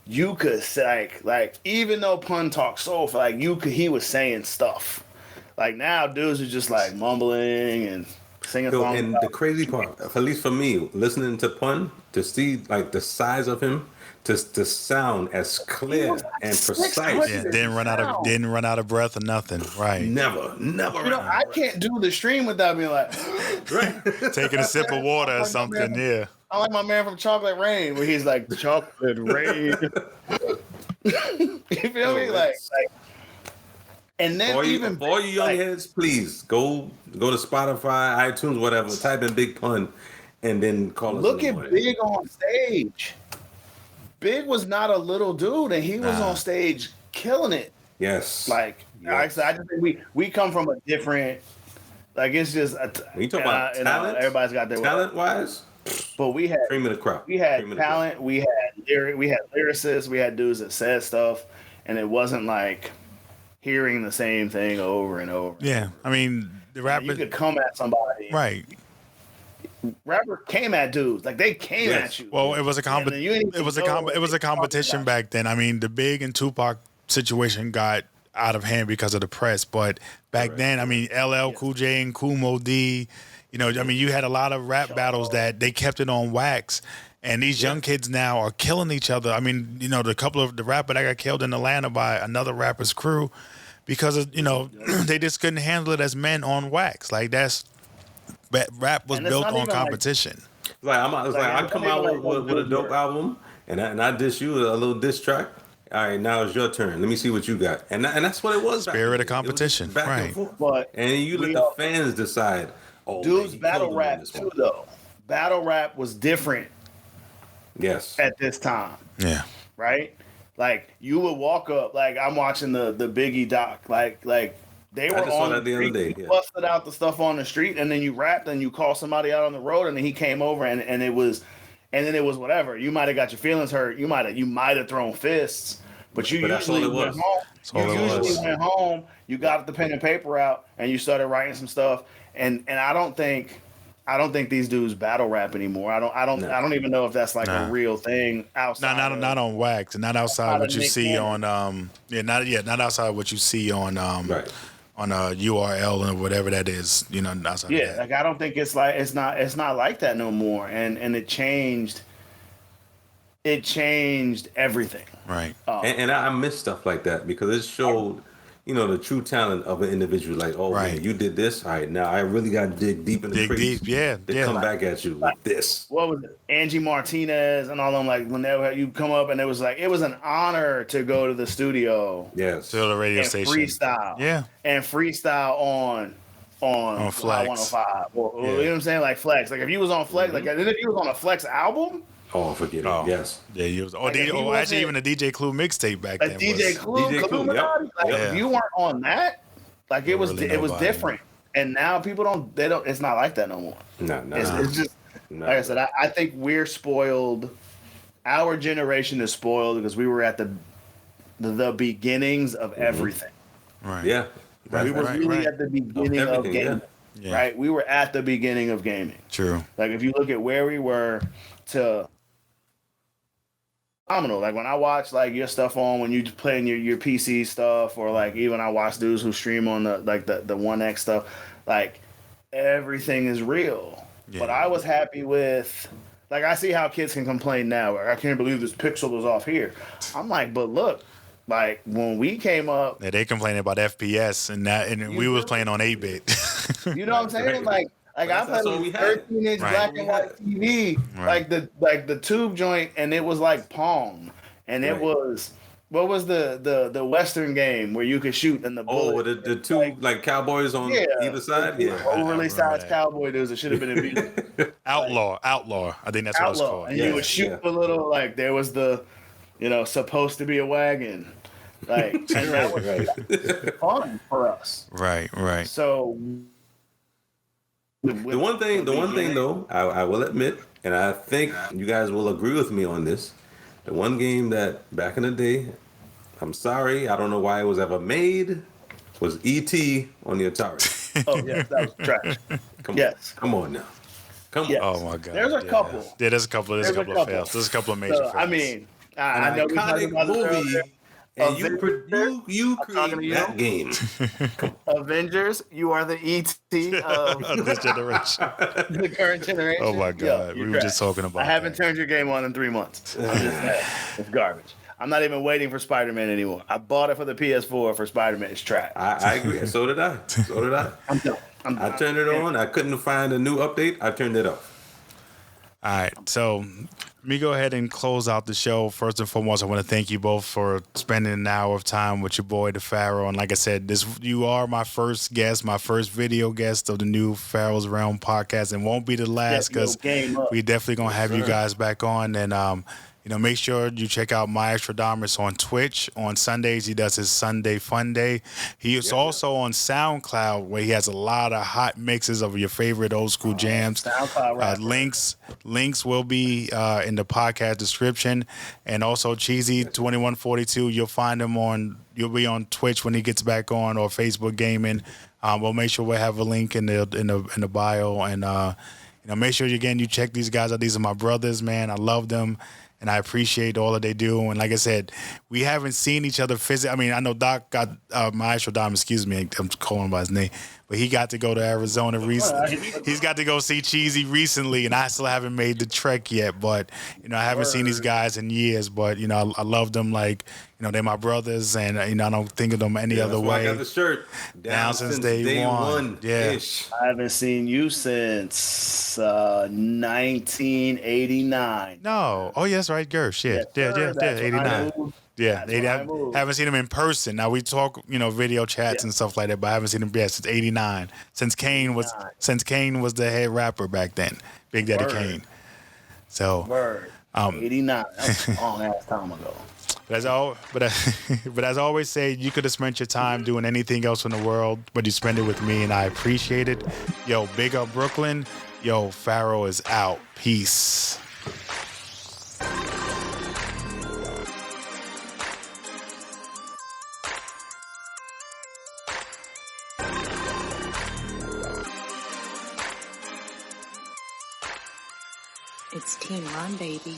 you could say like even though Pun talked soulful, like he was saying stuff. Like now, dudes are just like mumbling and singing Yo, songs. and the crazy part, at least for me, listening to Pun, to see like the size of him, to sound as clear and precise. Yeah, 600 didn't run out of breath or nothing. Right. Never. You know, I can't do the stream without being like, Right. Taking a sip of water or something. Yeah. I like my man from Chocolate Rain, where he's like, Chocolate Rain. You feel me? Like, and then For all you young heads, please go to Spotify, iTunes, whatever. Type in Big Pun, and then call us. Look at Big on stage. Big was not a little dude, and he was on stage killing it. Yes. Like I said, I just think we come from a different. Like it's just. When you talk about talent, everybody's got their talent wise. But we had cream of the crop. We had talent. We had lyricists. We had dudes that said stuff, and it wasn't like hearing the same thing over and over. Yeah, I mean the rapper. You could come at somebody, right? Rapper came at dudes like they came at you. Well, it was a competition back then. I mean, the Big and Tupac situation got out of hand because of the press, but back then, I mean, LL Cool J and Kool Moe Dee, you know, I mean, you had a lot of rap battles that they kept it on wax, and these young kids now are killing each other. I mean, you know, the rapper that got killed in Atlanta by another rapper's crew because of, you know, they just couldn't handle it as men on wax. Like rap was built on competition. I come out with a dope album, and I diss you a little diss track. All right, now it's your turn. Let me see what you got, and that's what it was. Spirit of competition, right? And you let the fans decide. Oh, dudes battle rap too, though. Battle rap was different. Yes. At this time. Yeah. Right. Like you would walk up. Like I'm watching the Biggie doc. Like they were on that the other day. Yeah. Busted out the stuff on the street, and then you rapped, and you called somebody out on the road, and then he came over, and it was whatever. You might have got your feelings hurt. You might have thrown fists, but usually went home. Went home. You got the pen and paper out, and you started writing some stuff. And I don't think these dudes battle rap anymore. I don't even know if that's like a real thing outside. Not on wax, and not outside what you see on not outside what you see on on a URL or whatever that is, you know. Yeah, like I don't think it's not like that no more, and it changed everything. Right. And I miss stuff like that because it showed, you know, the true talent of an individual. Like, oh, man, you did this. All right, now I really got to dig deep in the crates. They come back at you with this. What was it? Angie Martinez and all them, like, when you come up and it was an honor to go to the studio. Yes. To the radio station. Freestyle. Yeah. And freestyle on Flex. 105. Or, you know what I'm saying? Like Flex. Like if you was on Flex, like if you was on a Flex album. Oh, forget it. Yes. Yeah, he was. Actually, even a DJ Clue mixtape back then. DJ Clue. Yep. If you weren't on that, like it was different. And now people it's not like that no more. No. It's just like I said. I think we're spoiled. Our generation is spoiled because we were at the beginnings of everything. Right. Yeah. We were really at the beginning of gaming. Yeah. Right. We were at the beginning of gaming. True. Like if you look at where we were to. Phenomenal. Like when I watch like your stuff on when you playing your PC stuff, or like even I watch dudes who stream on the 1X stuff, like everything is real. Yeah. But I was happy with, like, I see how kids can complain now. Like, I can't believe this pixel is off here. I'm like, but look, like when we came up, they complaining about FPS and we was playing on 8-bit. You know what I'm saying? Like I played with 13-inch black and white TV, like the tube joint, and it was like Pong, and it was what was the Western game where you could shoot in the bullet. Oh, the two like cowboys on either side, overly sized cowboy dudes. It should have been a video. Outlaw. I think that's what it's called. And you would shoot the little there was the, supposed to be a wagon, like, and that was fun for us. Right. So. The one thing though, I will admit, and I think you guys will agree with me on this. The one game that back in the day, I'm sorry, I don't know why it was ever made, was E.T. on the Atari. Oh yes, that was trash. Come on now. Come on. Oh my God. There's a couple. Yeah, there's a couple of fails. There's a couple of major fails. I mean, I know iconic movie And you I'm talking to create you. that game. Avengers, you are the ET of This generation. the current generation. Oh my God, Yo, we were just talking about I haven't that. turned your game on in 3 months. I'm just saying, it's garbage. I'm not even waiting for Spider-Man anymore. I bought it for the PS4 for Spider-Man. It's trash. I agree. So did I. I'm done. I turned it on. I couldn't find a new update. I turned it off. All right, so let me go ahead and close out the show. First and foremost, I want to thank you both for spending an hour of time with your boy, the Pharaoh. And like I said, you are my first guest, my first video guest of the new Pharaoh's Realm podcast, and won't be the last because we definitely gonna have you guys back on. And make sure you check out Maestradamus on Twitch. On Sundays, he does his Sunday Fun Day. He is also on SoundCloud, where he has a lot of hot mixes of your favorite old school jams. SoundCloud links will be in the podcast description. And also Cheesy2142, you'll be on Twitch when he gets back on, or Facebook Gaming. We'll make sure we have a link in the bio. And make sure you check these guys out. These are my brothers, man. I love them. And I appreciate all that they do. And like I said, we haven't seen each other physically. I mean, I know Doc got Maestro Dom, excuse me, I'm calling him by his name. But he got to go to Arizona recently. He's got to go see Cheesy recently, and I still haven't made the trek yet. But, I haven't seen these guys in years. But, I love them like, they're my brothers, and, I don't think of them any other way. I got the shirt down since day one. Yeah. I haven't seen you since 1989. No. Oh, yes, right, Gersh. Yeah, 89. Yeah, haven't seen him in person. Now we talk, video chats and stuff like that, but I haven't seen him since '89. Since Kane was the head rapper back then, Big Daddy Kane. So, 89. That's a long ass time ago. But as I always say, you could have spent your time doing anything else in the world, but you spend it with me, and I appreciate it. Yo, big up Brooklyn. Yo, Pharoah is out. Peace. It's Team Run, baby.